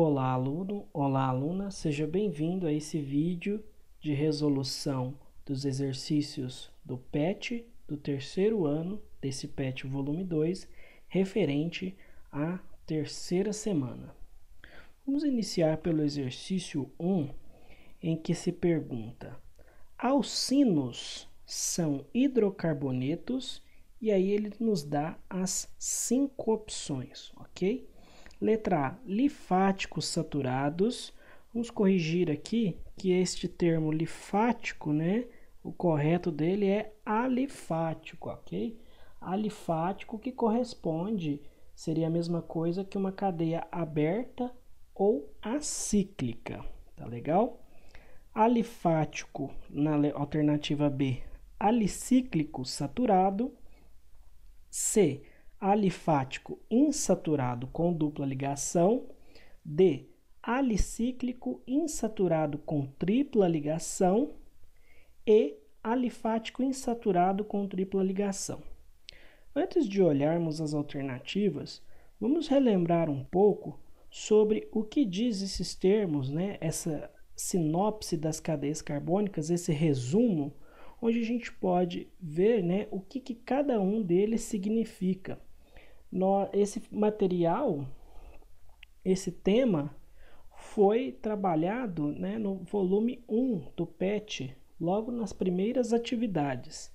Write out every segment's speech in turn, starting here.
Olá, aluno, olá, aluna, seja bem-vindo a esse vídeo de resolução dos exercícios do PET do terceiro ano, desse PET volume 2, referente à terceira semana. Vamos iniciar pelo exercício 1, em que se pergunta: alcinos são hidrocarbonetos? E aí ele nos dá as 5 opções, ok? Letra A, lifáticos saturados. Vamos corrigir aqui que este termo lifático, né? O correto dele é alifático, ok? Alifático que corresponde, seria a mesma coisa que uma cadeia aberta ou acíclica, tá legal? Alifático, na alternativa B, alicíclico saturado. C, alifático insaturado com dupla ligação. D, alicíclico insaturado com tripla ligação. E, alifático insaturado com tripla ligação. Antes de olharmos as alternativas, vamos relembrar um pouco sobre o que diz esses termos, né? Essa sinopse das cadeias carbônicas, esse resumo, onde a gente pode ver, né, o que cada um deles significa. Esse material, esse tema, foi trabalhado, né, no volume 1 do PET, logo nas primeiras atividades.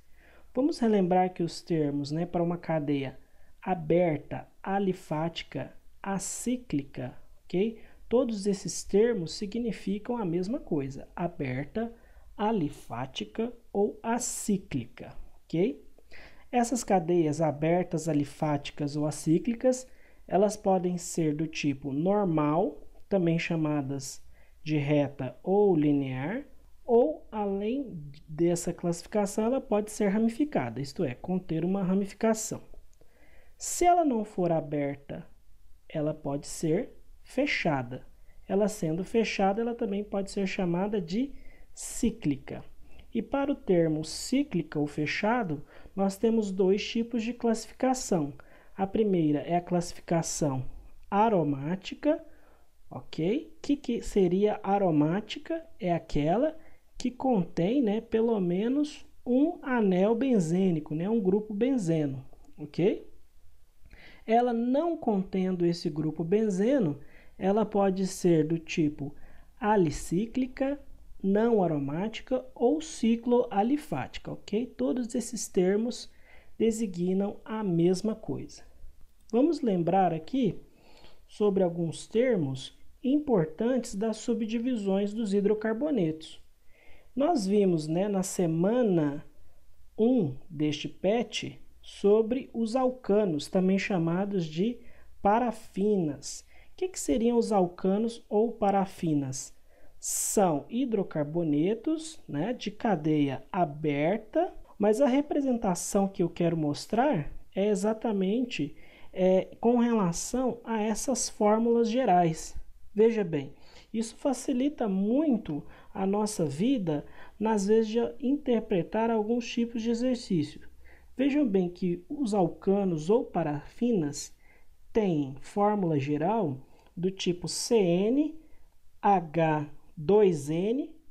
Vamos relembrar que os termos, né, para uma cadeia aberta, alifática, acíclica, ok? Todos esses termos significam a mesma coisa, aberta, alifática ou acíclica, ok? Essas cadeias abertas, alifáticas ou acíclicas, elas podem ser do tipo normal, também chamadas de reta ou linear, ou, além dessa classificação, ela pode ser ramificada, isto é, conter uma ramificação. Se ela não for aberta, ela pode ser fechada. Ela sendo fechada, ela também pode ser chamada de cíclica. E para o termo cíclica ou fechado, nós temos dois tipos de classificação. A primeira é a classificação aromática, ok? Que seria aromática? É aquela que contém, né, pelo menos um anel benzênico, né, um grupo benzeno, ok? Ela não contendo esse grupo benzeno, ela pode ser do tipo alicíclica, não aromática ou cicloalifática, ok? Todos esses termos designam a mesma coisa. Vamos lembrar aqui sobre alguns termos importantes das subdivisões dos hidrocarbonetos. Nós vimos, né, na semana 1 deste PET sobre os alcanos, também chamados de parafinas. O que seriam os alcanos ou parafinas? São hidrocarbonetos, né, de cadeia aberta, mas a representação que eu quero mostrar é exatamente com relação a essas fórmulas gerais. Veja bem, isso facilita muito a nossa vida nas vezes de interpretar alguns tipos de exercício. Vejam bem que os alcanos ou parafinas têm fórmula geral do tipo CnH2n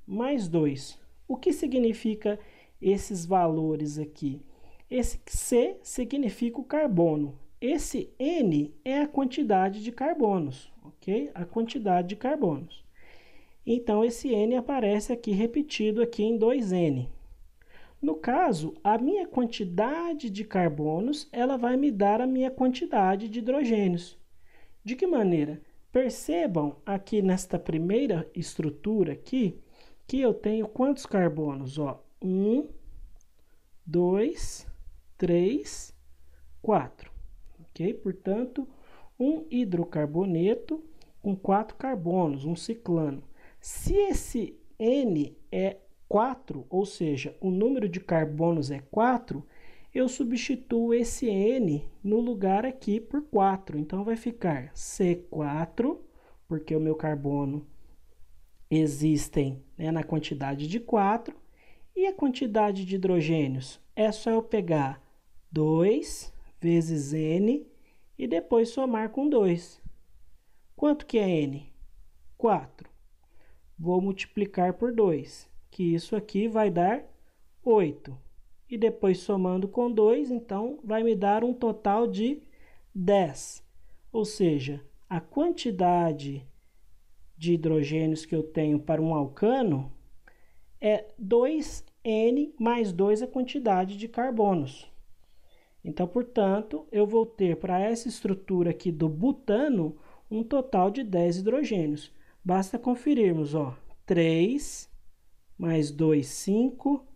mais 2. O que significa esses valores aqui? Esse C significa o carbono. Esse N é a quantidade de carbonos, ok? A quantidade de carbonos. Então, esse N aparece aqui repetido aqui em 2N. No caso, a minha quantidade de carbonos, ela vai me dar a minha quantidade de hidrogênios. De que maneira? Percebam aqui nesta primeira estrutura aqui, que eu tenho quantos carbonos? 1, 2, 3, 4. Ok? Portanto, um hidrocarboneto com 4 carbonos, um ciclano. Se esse N é 4, ou seja, o número de carbonos é 4, eu substituo esse N no lugar aqui por 4. Então, vai ficar C4, porque o meu carbono existem, né, na quantidade de 4. E a quantidade de hidrogênios? É só eu pegar 2 vezes N e depois somar com 2. Quanto que é N? 4. Vou multiplicar por 2, que isso aqui vai dar 8. E depois somando com 2, então vai me dar um total de 10. Ou seja, a quantidade de hidrogênios que eu tenho para um alcano é 2N mais 2 a quantidade de carbonos. Então, portanto, eu vou ter para essa estrutura aqui do butano um total de 10 hidrogênios. Basta conferirmos, ó, 3 mais 2, 5,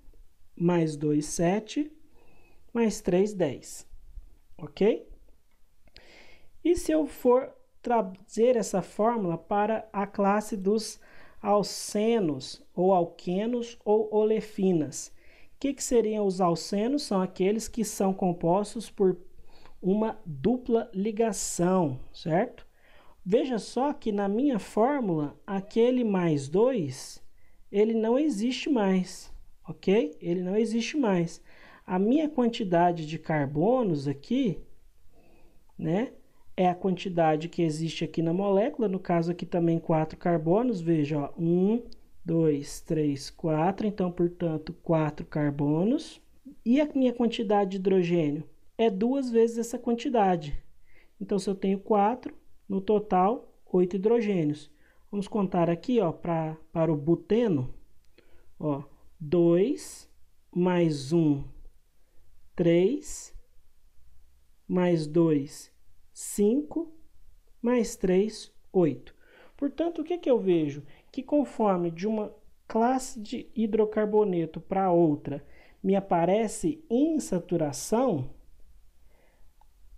mais 2, 7, mais 3, 10. Ok? E se eu for trazer essa fórmula para a classe dos alcenos, ou alquenos, ou olefinas? O que seriam os alcenos? São aqueles que são compostos por uma dupla ligação, certo? Veja só que na minha fórmula, aquele mais 2, ele não existe mais, ok? Ele não existe mais. A minha quantidade de carbonos aqui, né, é a quantidade que existe aqui na molécula. No caso aqui também 4 carbonos, veja, ó, 1, 2, 3, 4, então, portanto, 4 carbonos. E a minha quantidade de hidrogênio é 2 vezes essa quantidade. Então, se eu tenho 4, no total, 8 hidrogênios. Vamos contar aqui, ó, para o buteno, ó, 2 mais 1, 3, mais 2, 5, mais 3, 8. Portanto, o que eu vejo? Que conforme de uma classe de hidrocarboneto para outra me aparece insaturação,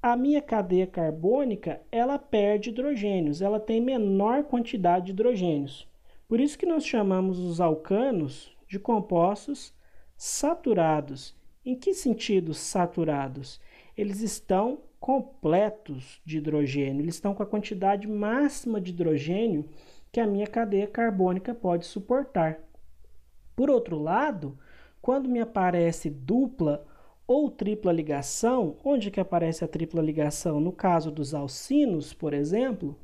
a minha cadeia carbônica, ela perde hidrogênios, ela tem menor quantidade de hidrogênios. Por isso que nós chamamos os alcanos de compostos saturados. Em que sentido saturados? Eles estão completos de hidrogênio, eles estão com a quantidade máxima de hidrogênio que a minha cadeia carbônica pode suportar. Por outro lado, quando me aparece dupla ou tripla ligação, onde que aparece a tripla ligação? No caso dos alcinos, por exemplo,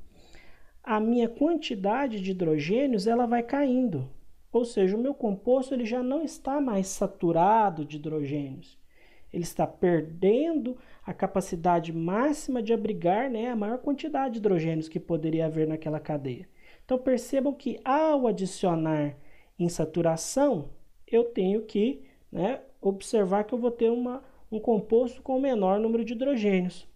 a minha quantidade de hidrogênios ela vai caindo. Ou seja, o meu composto ele já não está mais saturado de hidrogênios. Ele está perdendo a capacidade máxima de abrigar, né, a maior quantidade de hidrogênios que poderia haver naquela cadeia. Então percebam que ao adicionar insaturação, eu tenho que, né, observar que eu vou ter um composto com menor número de hidrogênios.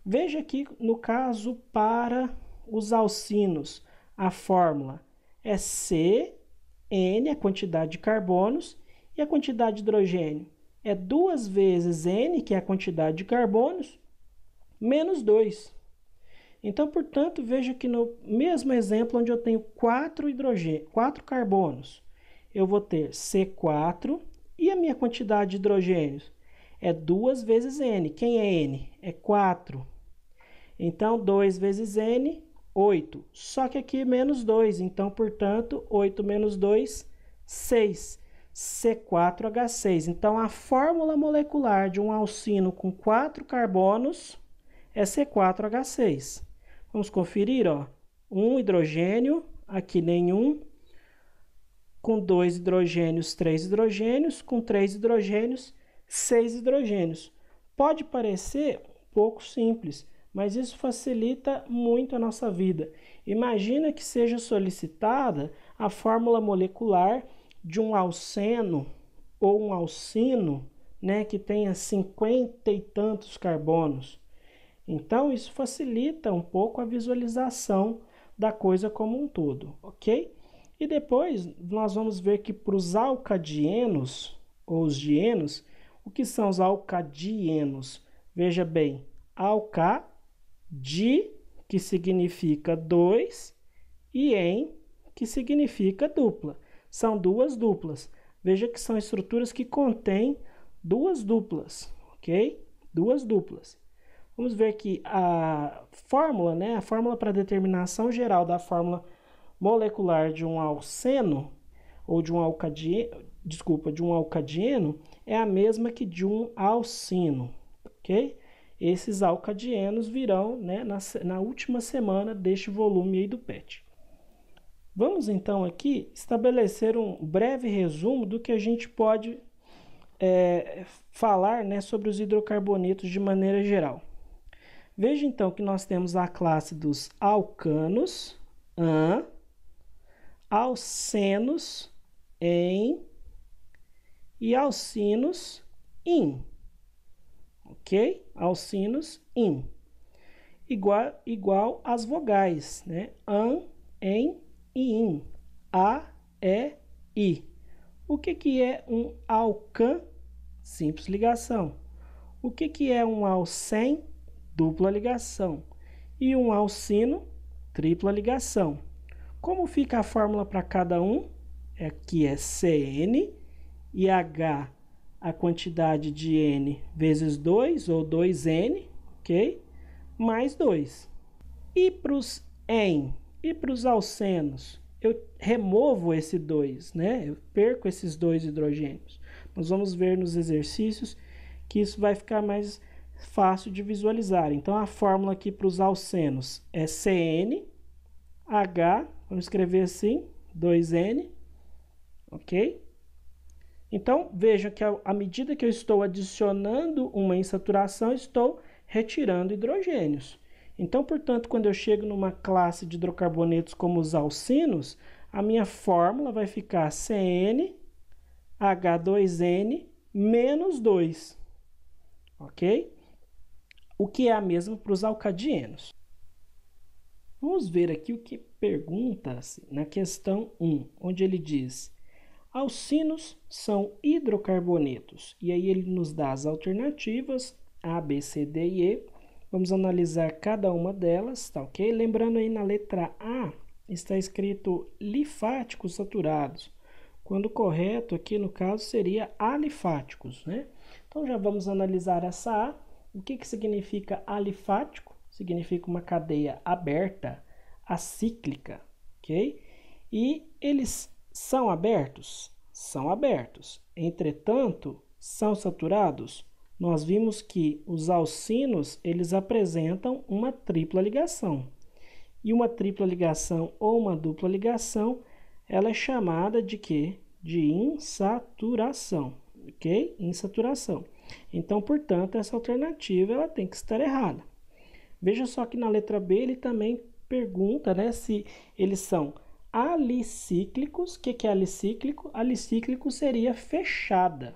Veja aqui no caso para os alcinos, a fórmula é CN, a quantidade de carbonos, e a quantidade de hidrogênio é 2 vezes N, que é a quantidade de carbonos, menos 2. Então, portanto, veja que no mesmo exemplo, onde eu tenho 4 carbonos, eu vou ter C4 e a minha quantidade de hidrogênios é 2 vezes N. Quem é N? É 4. Então, 2 vezes N, 8. Só que aqui menos 2. Então, portanto, 8 menos 2, 6. C4H6. Então, a fórmula molecular de um alcino com 4 carbonos é C4H6. Vamos conferir, ó. 1 hidrogênio, aqui nenhum. Com 2 hidrogênios, 3 hidrogênios. Com 3 hidrogênios, 6 hidrogênios. Pode parecer um pouco simples, mas isso facilita muito a nossa vida. Imagina que seja solicitada a fórmula molecular de um alceno ou um alcino, né, que tenha 50 e tantos carbonos. Então, isso facilita um pouco a visualização da coisa como um todo, ok? E depois, nós vamos ver que para os alcadienos, ou os dienos, o que são os alcadienos? Veja bem, alcadi, que significa 2, e en, que significa dupla. São duas duplas. Veja que são estruturas que contêm duas duplas, ok? Duas duplas. Vamos ver que a fórmula, né? A fórmula para determinação geral da fórmula molecular de um alceno ou de um alcadieno é a mesma que de um alcino, ok? Esses alcadienos virão, né, na última semana deste volume aí do PET. Vamos então aqui estabelecer um breve resumo do que a gente pode falar, né, sobre os hidrocarbonetos de maneira geral. Veja então que nós temos a classe dos alcanos, alcenos, em, e alcinos, in. Ok? Alcinos, in. Igual às vogais, né? An, em e in. A, e, i. O que é um alcan? Simples ligação. O que é um alcen? Dupla ligação. E um alcino? Tripla ligação. Como fica a fórmula para cada um? Aqui é Cn e H, a quantidade de N vezes 2, ou 2N, ok? Mais 2. E para os en e para os alcenos? Eu removo esse 2, né? Eu perco esses 2 hidrogênios. Nós vamos ver nos exercícios que isso vai ficar mais fácil de visualizar. Então, a fórmula aqui para os alcenos é CN, H, vamos escrever assim, 2N, ok? Então, vejam que à medida que eu estou adicionando uma insaturação, estou retirando hidrogênios. Então, portanto, quando eu chego numa classe de hidrocarbonetos como os alcinos, a minha fórmula vai ficar CN, H2N, menos 2. Ok? O que é a mesma para os alcadienos. Vamos ver aqui o que pergunta-se na questão 1, onde ele diz: alcinos são hidrocarbonetos. E aí ele nos dá as alternativas A, B, C, D e E. Vamos analisar cada uma delas, tá ok? Lembrando aí na letra A está escrito lifáticos saturados, quando o correto aqui no caso seria alifáticos, né? Então já vamos analisar essa A. O que significa alifático? Significa uma cadeia aberta, acíclica, ok? E eles são abertos? São abertos. Entretanto, são saturados? Nós vimos que os alcinos, eles apresentam uma tripla ligação. E uma tripla ligação ou uma dupla ligação, ela é chamada de quê? De insaturação, ok? Insaturação. Então, portanto, essa alternativa ela tem que estar errada. Veja só que na letra B ele também pergunta, né, se eles são alicíclicos. O que é alicíclico? Alicíclico seria fechada,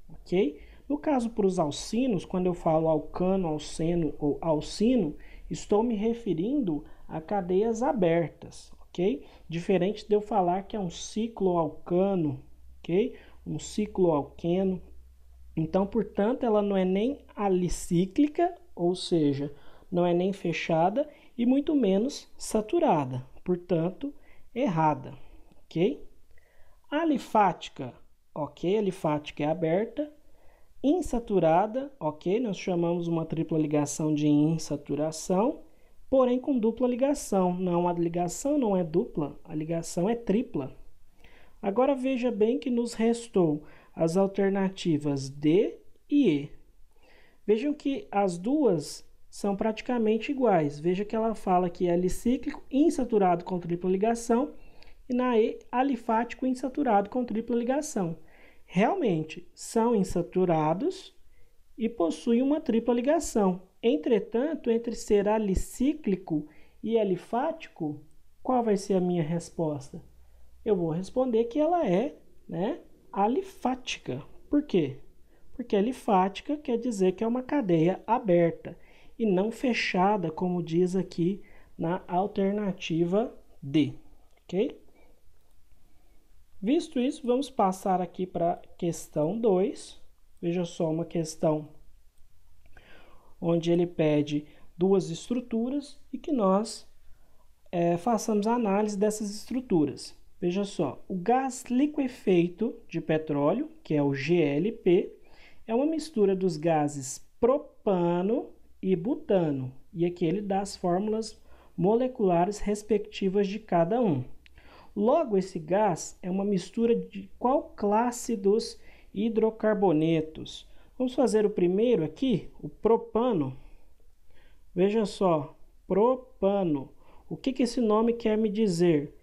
ok? No caso, para os alcinos, quando eu falo alcano, alceno ou alcino, estou me referindo a cadeias abertas, ok? Diferente de eu falar que é um cicloalcano, ok? Um cicloalqueno. Então, portanto, ela não é nem alicíclica, ou seja, não é nem fechada e muito menos saturada. Portanto, errada, ok? Alifática, ok? Alifática é aberta. Insaturada, ok? Nós chamamos uma tripla ligação de insaturação, porém com dupla ligação. Não, a ligação não é dupla, a ligação é tripla. Agora veja bem que nos restou as alternativas D e E. Vejam que as duas são praticamente iguais. Veja que ela fala que é alicíclico insaturado com tripla ligação e na E, alifático insaturado com tripla ligação. Realmente são insaturados e possuem uma tripla ligação. Entretanto, entre ser alicíclico e alifático, qual vai ser a minha resposta? Eu vou responder que ela é, né, alifática. Por quê? Porque alifática quer dizer que é uma cadeia aberta e não fechada, como diz aqui na alternativa D, ok? Visto isso, vamos passar aqui para a questão 2. Veja só, uma questão onde ele pede duas estruturas e que nós façamos a análise dessas estruturas. Veja só, o gás liquefeito de petróleo, que é o GLP, é uma mistura dos gases propano e butano. E aqui ele dá as fórmulas moleculares respectivas de cada um. Logo, esse gás é uma mistura de qual classe dos hidrocarbonetos? Vamos fazer o primeiro aqui, o propano. Veja só, propano. O que esse nome quer me dizer?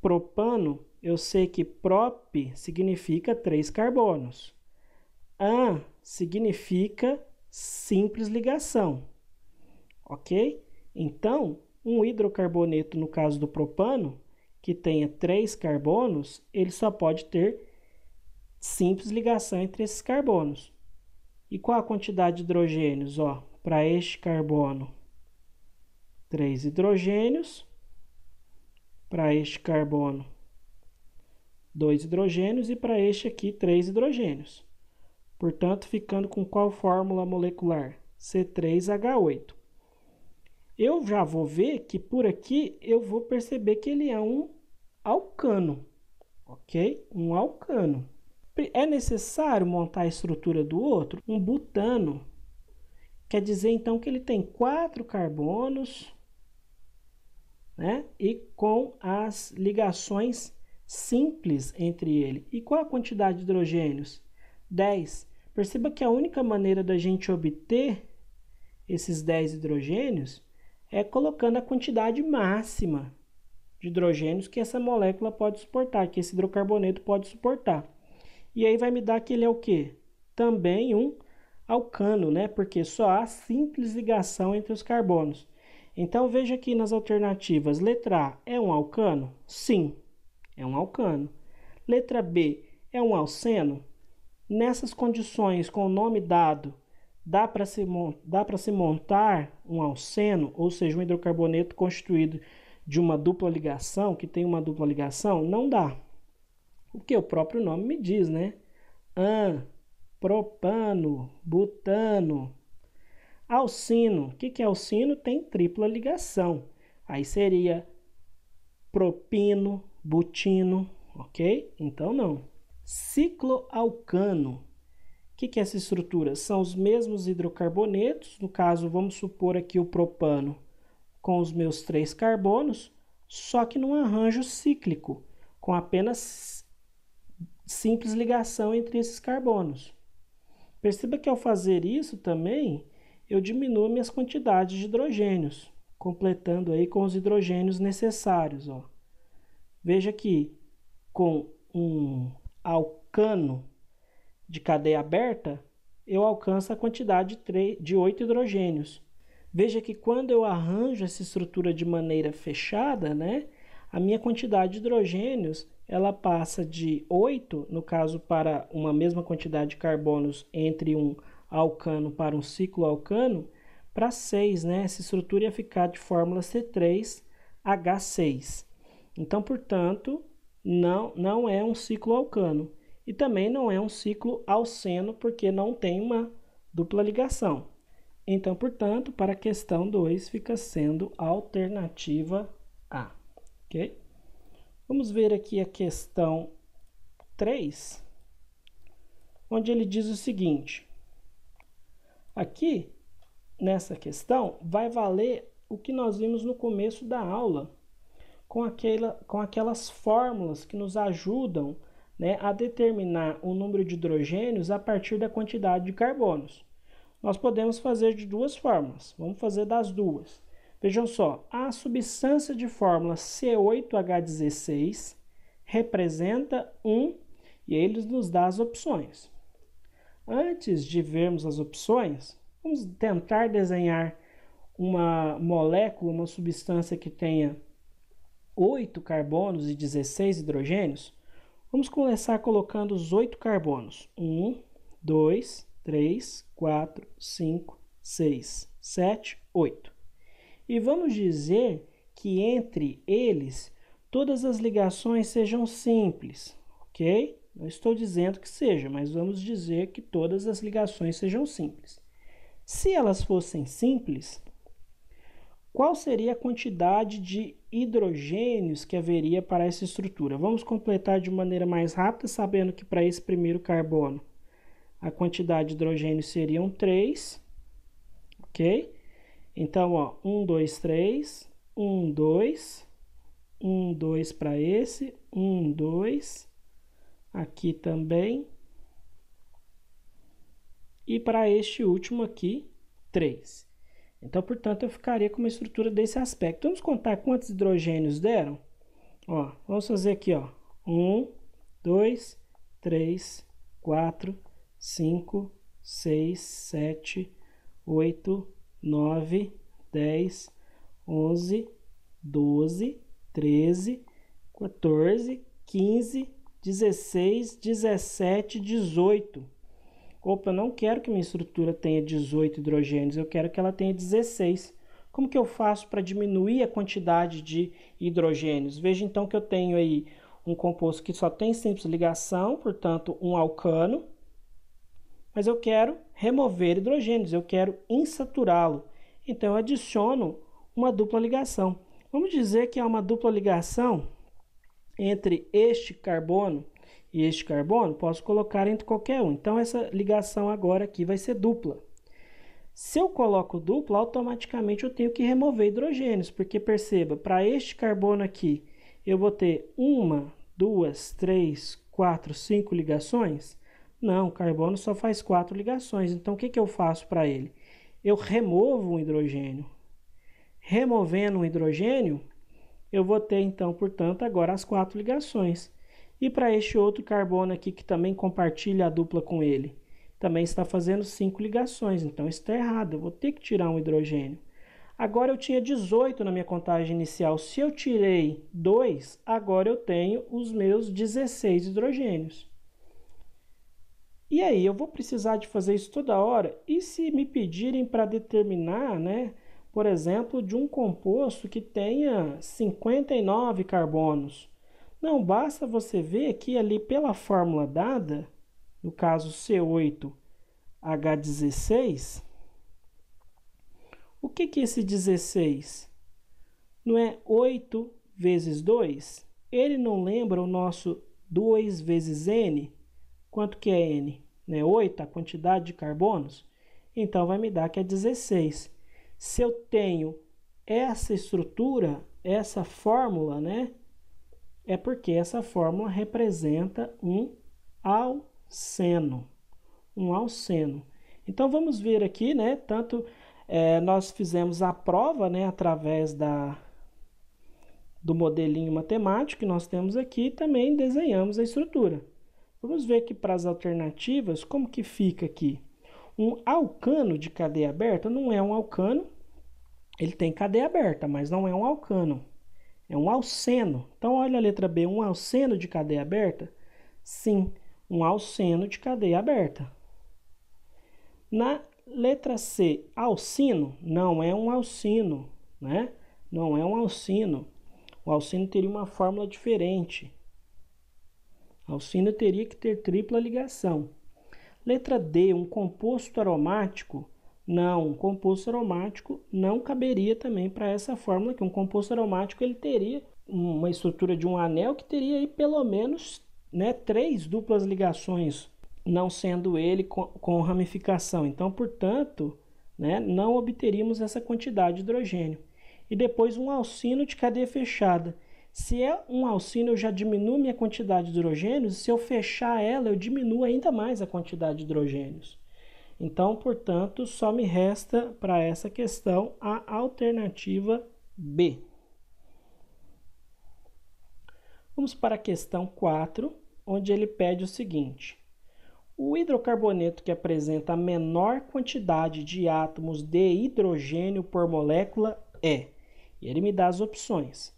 propano, eu sei que prop significa 3 carbonos. An significa simples ligação, ok? Então, um hidrocarboneto, no caso do propano, que tenha 3 carbonos, ele só pode ter simples ligação entre esses carbonos. E qual a quantidade de hidrogênios? Para este carbono, 3 hidrogênios. Para este carbono, 2 hidrogênios. E para este aqui, 3 hidrogênios. Portanto, ficando com qual fórmula molecular? C3H8. Eu já vou ver que por aqui eu vou perceber que ele é um alcano, ok? Um alcano. É necessário montar a estrutura do outro? Um butano. Quer dizer, então, que ele tem 4 carbonos, né? E com as ligações simples entre ele. E qual a quantidade de hidrogênios? 10. Perceba que a única maneira da gente obter esses 10 hidrogênios é colocando a quantidade máxima de hidrogênios que essa molécula pode suportar, que esse hidrocarboneto pode suportar. E aí vai me dar que ele é o quê? Também um alcano, né? Porque só há simples ligação entre os carbonos. Então veja aqui nas alternativas. Letra A é um alcano? Sim, é um alcano. Letra B é um alceno? Nessas condições, com o nome dado, dá para se montar um alceno, ou seja, um hidrocarboneto constituído de uma dupla ligação, que tem uma dupla ligação? Não dá. O que o próprio nome me diz, né? An, propano, butano. Alcino. O que é alcino? Tem tripla ligação. Aí seria propino, butino, ok? Então não. Cicloalcano. O que é essa estrutura? São os mesmos hidrocarbonetos, no caso, vamos supor aqui o propano com os meus 3 carbonos, só que num arranjo cíclico, com apenas simples ligação entre esses carbonos. Perceba que ao fazer isso também, eu diminuo minhas quantidades de hidrogênios, completando aí com os hidrogênios necessários. Veja que com um alcano de cadeia aberta, eu alcanço a quantidade de 8 hidrogênios. Veja que quando eu arranjo essa estrutura de maneira fechada, né, a minha quantidade de hidrogênios ela passa de 8, no caso para uma mesma quantidade de carbonos entre um alcano para um cicloalcano, para 6, né? Essa estrutura ia ficar de fórmula C3H6. Então, portanto, não é um cicloalcano. E também não é um ciclo alceno, porque não tem uma dupla ligação. Então, portanto, para a questão 2 fica sendo a alternativa A. Ok? Vamos ver aqui a questão 3, onde ele diz o seguinte. Aqui, nessa questão, vai valer o que nós vimos no começo da aula, com aquelas fórmulas que nos ajudam, né, a determinar o número de hidrogênios a partir da quantidade de carbonos. Nós podemos fazer de duas formas. Vamos fazer das duas. Vejam só, a substância de fórmula C8H16 representa 1 e ele nos dá as opções. Antes de vermos as opções, vamos tentar desenhar uma molécula, uma substância que tenha 8 carbonos e 16 hidrogênios. Vamos começar colocando os 8 carbonos. 1, 2, 3, 4, 5, 6, 7, 8. E vamos dizer que entre eles todas as ligações sejam simples, ok? Não estou dizendo que seja, mas vamos dizer que todas as ligações sejam simples. Se elas fossem simples, qual seria a quantidade de hidrogênios que haveria para essa estrutura? Vamos completar de maneira mais rápida, sabendo que para esse primeiro carbono a quantidade de hidrogênios seriam 3, ok? Então, 1, 2, 3, 1, 2, 1, 2 para esse, 1, 2, aqui também, e para este último aqui, 3. Então, portanto, eu ficaria com uma estrutura desse aspecto. Vamos contar quantos hidrogênios deram? Ó, vamos fazer aqui, ó. 1, 2, 3, 4, 5, 6, 7, 8, 9, 10, 11, 12, 13, 14, 15, 16, 17, 18. Opa, eu não quero que minha estrutura tenha 18 hidrogênios, eu quero que ela tenha 16. Como que eu faço para diminuir a quantidade de hidrogênios? Veja então que eu tenho aí um composto que só tem simples ligação, portanto um alcano, mas eu quero remover hidrogênios, eu quero insaturá-lo. Então eu adiciono uma dupla ligação. Vamos dizer que há uma dupla ligação entre este carbono e este carbono, posso colocar entre qualquer um. Então essa ligação agora aqui vai ser dupla. Se eu coloco dupla, automaticamente eu tenho que remover hidrogênios, porque perceba, para este carbono aqui, eu vou ter 1, 2, 3, 4, 5 ligações? Não, o carbono só faz 4 ligações. Então o que eu faço para ele? Eu removo um hidrogênio. Removendo um hidrogênio, eu vou ter então, portanto, agora as 4 ligações. E para este outro carbono aqui que também compartilha a dupla com ele, também está fazendo 5 ligações, então está errado, eu vou ter que tirar um hidrogênio. Agora eu tinha 18 na minha contagem inicial, se eu tirei 2, agora eu tenho os meus 16 hidrogênios. E aí, eu vou precisar de fazer isso toda hora? E se me pedirem para determinar, né, por exemplo, de um composto que tenha 59 carbonos? Não, basta você ver que ali pela fórmula dada, no caso C8H16, o que é esse 16? Não é 8 vezes 2? Ele não lembra o nosso 2 vezes N? Quanto que é N? 8, a quantidade de carbonos? Então vai me dar que é 16. Se eu tenho essa estrutura, essa fórmula, né? É porque essa fórmula representa um alceno. Um alceno. Então vamos ver aqui, né? Tanto nós fizemos a prova, né? Através do modelinho matemático que nós temos aqui, também desenhamos a estrutura. Vamos ver aqui para as alternativas, como que fica aqui. Um alcano de cadeia aberta não é um alcano, ele tem cadeia aberta, mas não é um alcano. É um alceno. Então, olha a letra B, um alceno de cadeia aberta? Sim, um alceno de cadeia aberta. Na letra C, alcino? Não é um alcino, né? Não é um alcino. O alcino teria uma fórmula diferente. Alcino teria que ter tripla ligação. Letra D, um composto aromático? Não, um composto aromático não caberia também para essa fórmula aqui. Um composto aromático ele teria uma estrutura de um anel que teria aí pelo menos, né, 3 duplas ligações, não sendo ele com ramificação. Então, portanto, né, não obteríamos essa quantidade de hidrogênio. E depois um alcino de cadeia fechada. Se é um alcino, eu já diminuo minha quantidade de hidrogênios, e se eu fechar ela, eu diminuo ainda mais a quantidade de hidrogênios. Então, portanto, só me resta para essa questão a alternativa B. Vamos para a questão 4, onde ele pede o seguinte: o hidrocarboneto que apresenta a menor quantidade de átomos de hidrogênio por molécula é. E ele me dá as opções.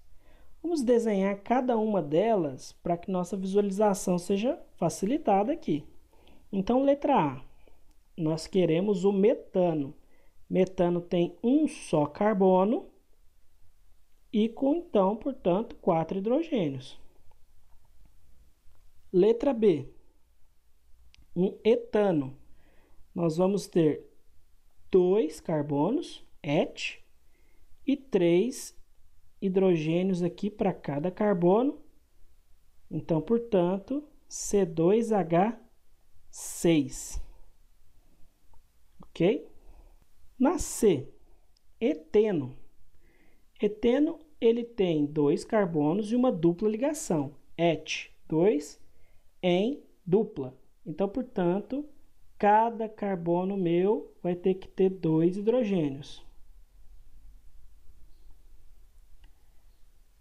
Vamos desenhar cada uma delas para que nossa visualização seja facilitada aqui. Então, letra A, nós queremos o metano. Metano tem um só carbono e com, então, portanto, 4 hidrogênios. Letra B, um etano. Nós vamos ter 2 carbonos, et, e 3 hidrogênios aqui para cada carbono. Então, portanto, C2H6. Ok? Na C, eteno. Eteno, ele tem 2 carbonos e uma dupla ligação. Et, 2 em dupla. Então, portanto, cada carbono meu vai ter que ter 2 hidrogênios.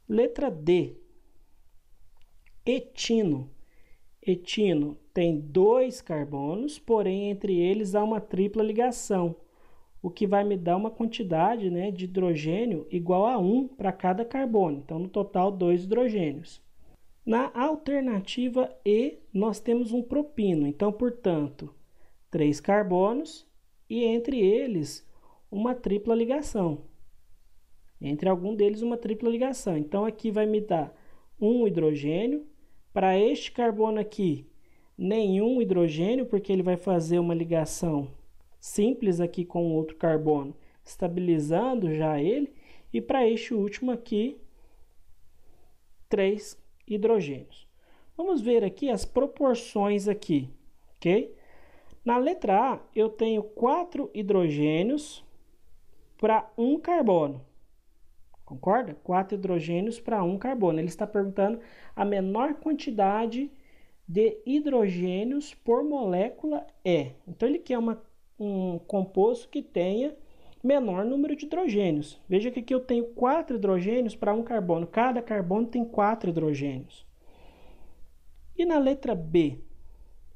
Letra D, etino. Etino tem 2 carbonos, porém entre eles há uma tripla ligação, o que vai me dar uma quantidade, né, de hidrogênio igual a 1 para cada carbono. Então, no total, 2 hidrogênios. Na alternativa E, nós temos um propino. Então, portanto, 3 carbonos e entre eles uma tripla ligação. Entre algum deles uma tripla ligação. Então, aqui vai me dar um hidrogênio. Para este carbono aqui, nenhum hidrogênio, porque ele vai fazer uma ligação simples aqui com outro carbono, estabilizando já ele. E para este último aqui, 3 hidrogênios. Vamos ver aqui as proporções aqui, ok? Na letra A, eu tenho 4 hidrogênios para 1 carbono. Concorda? 4 hidrogênios para 1 carbono. Ele está perguntando a menor quantidade de hidrogênios por molécula é. Então, ele quer um composto que tenha menor número de hidrogênios. Veja que aqui eu tenho 4 hidrogênios para 1 carbono. Cada carbono tem 4 hidrogênios. E na letra B,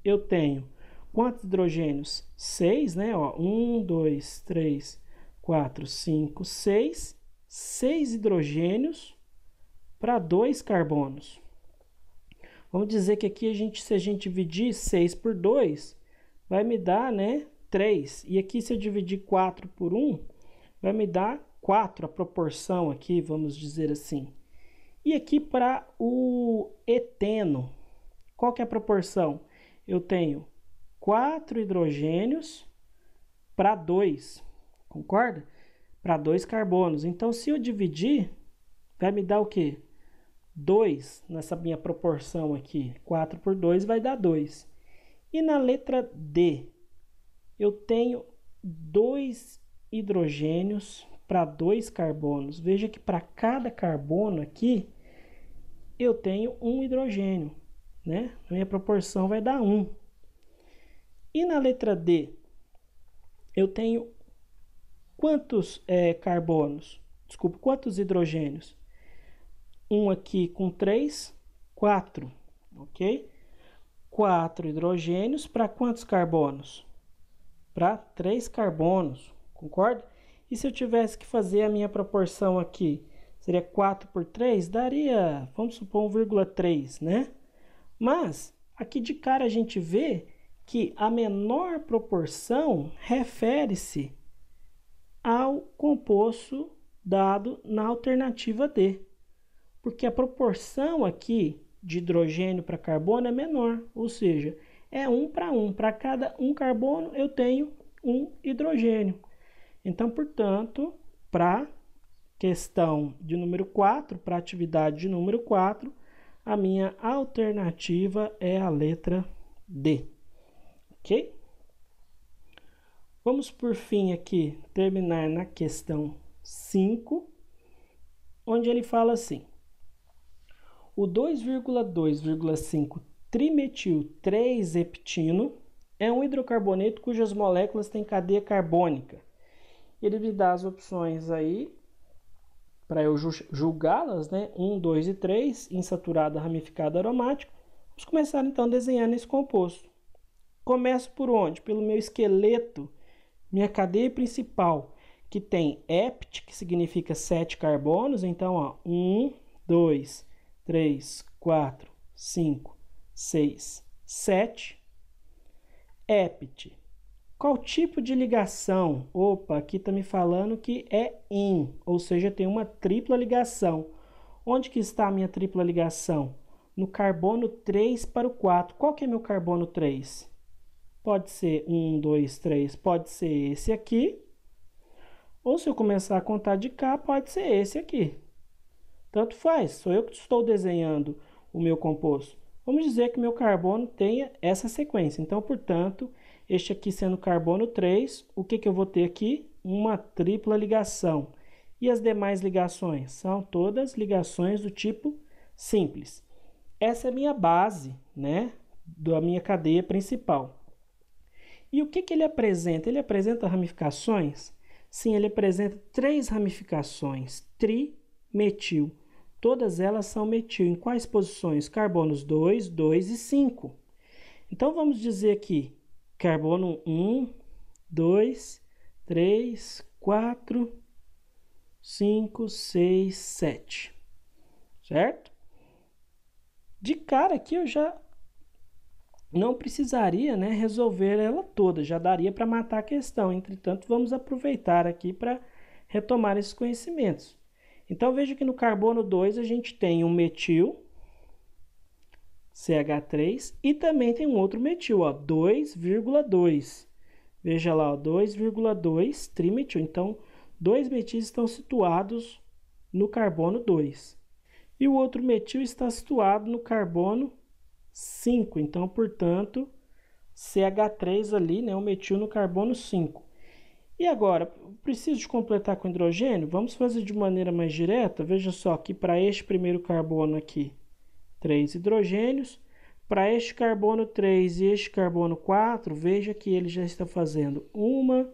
eu tenho quantos hidrogênios? 6, né? 1, 2, 3, 4, 5, 6. 6 hidrogênios para 2 carbonos. Vamos dizer que aqui, se a gente dividir 6 por 2, vai me dar, né, 3. E aqui, se eu dividir 4 por 1, vai me dar 4, a proporção aqui, vamos dizer assim. E aqui para o eteno, qual que é a proporção? Eu tenho 4 hidrogênios para 2, concorda? Para 2 carbonos. Então, se eu dividir, vai me dar o quê? 2 nessa minha proporção aqui. 4 por 2 vai dar 2. E na letra D, eu tenho 2 hidrogênios para 2 carbonos. Veja que para cada carbono aqui, eu tenho 1 hidrogênio, né? A minha proporção vai dar 1. E na letra D, eu tenho quantos carbonos? Desculpa, quantos hidrogênios? Um aqui com 3, 4, ok? 4 hidrogênios para quantos carbonos? Para 3 carbonos, concorda? E se eu tivesse que fazer a minha proporção aqui, seria 4 por 3, daria, vamos supor, 1,3, né? Mas, aqui de cara a gente vê que a menor proporção refere-se ao composto dado na alternativa D. Porque a proporção aqui de hidrogênio para carbono é menor, ou seja, é 1 para 1. Para cada 1 carbono eu tenho 1 hidrogênio. Então, portanto, para questão de número 4, para atividade de número 4, a minha alternativa é a letra D. Ok? Vamos, por fim, aqui terminar na questão 5, onde ele fala assim: o 2,2,5 trimetil 3-heptino é um hidrocarboneto cujas moléculas têm cadeia carbônica. Ele me dá as opções aí para eu julgá-las, né? 1, 2 e 3, insaturado, ramificado, aromático. Vamos começar então desenhando esse composto. Começo por onde? Pelo meu esqueleto, minha cadeia principal, que tem hept, que significa 7 carbonos. Então, ó, 1, 2, 3, 4, 5, 6, 7. Hept. Qual tipo de ligação? Opa, aqui está me falando que é in, ou seja, tem uma tripla ligação. Onde que está a minha tripla ligação? No carbono 3 para o 4. Qual que é meu carbono 3? Pode ser 1, 2, 3, pode ser esse aqui. Ou se eu começar a contar de cá, pode ser esse aqui. Tanto faz, sou eu que estou desenhando o meu composto. Vamos dizer que meu carbono tenha essa sequência. Então, portanto, este aqui sendo carbono 3, o que eu vou ter aqui? Uma tripla ligação. E as demais ligações? São todas ligações do tipo simples. Essa é a minha base, né, da minha cadeia principal. E o que ele apresenta? Ele apresenta ramificações? Sim, ele apresenta 3 ramificações. Trimetil. todas elas são metil. Em quais posições? Carbonos 2, 2 e 5. Então, vamos dizer aqui, carbono 1, 2, 3, 4, 5, 6, 7. Certo? De cara aqui eu já não precisaria, né, resolver ela toda, já daria para matar a questão. Entretanto, vamos aproveitar aqui para retomar esses conhecimentos. Então, veja que no carbono 2 a gente tem um metil, CH3, e também tem um outro metil, 2,2. Veja lá, 2,2 trimetil. Então, dois metis estão situados no carbono 2. E o outro metil está situado no carbono 5. Então, portanto, CH3 ali, né, o metil no carbono 5. E agora, preciso de completar com hidrogênio? Vamos fazer de maneira mais direta. Veja só que para este primeiro carbono aqui, 3 hidrogênios. Para este carbono 3 e este carbono 4, veja que ele já está fazendo 1,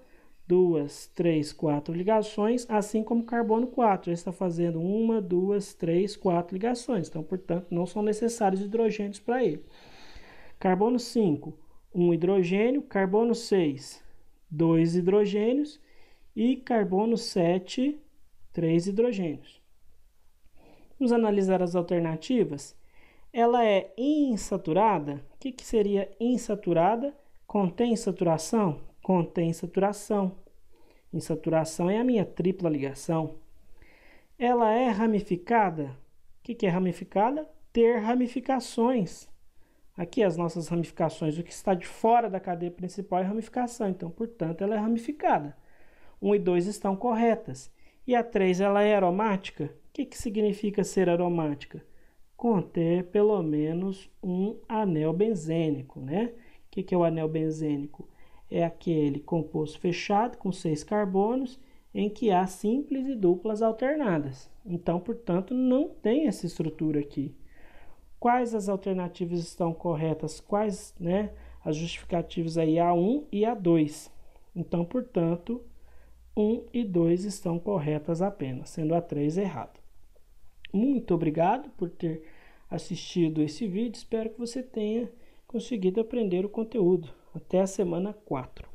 2, 3, 4 ligações, assim como o carbono 4 já está fazendo 1, 2, 3, 4 ligações. Então, portanto, não são necessários hidrogênios para ele. Carbono 5, 1 hidrogênio. Carbono 6, 2 hidrogênios. E carbono 7, 3 hidrogênios. Vamos analisar as alternativas. Ela é insaturada. O que seria insaturada? Contém saturação? Contém saturação. Insaturação é a minha tripla ligação. Ela é ramificada? O que é ramificada? Ter ramificações. Aqui as nossas ramificações, o que está de fora da cadeia principal é ramificação. Então, portanto, ela é ramificada. 1 e 2 estão corretas. E a 3, ela é aromática? O que significa ser aromática? Conter pelo menos um anel benzênico, né? O que é o anel benzênico? É aquele composto fechado com 6 carbonos em que há simples e duplas alternadas. Então, portanto, não tem essa estrutura aqui. Quais as alternativas estão corretas? Quais, né, as justificativas aí A1 e A2? Então, portanto, 1 e 2 estão corretas apenas, sendo a 3 errada. Muito obrigado por ter assistido esse vídeo. Espero que você tenha conseguido aprender o conteúdo. Até a semana 4.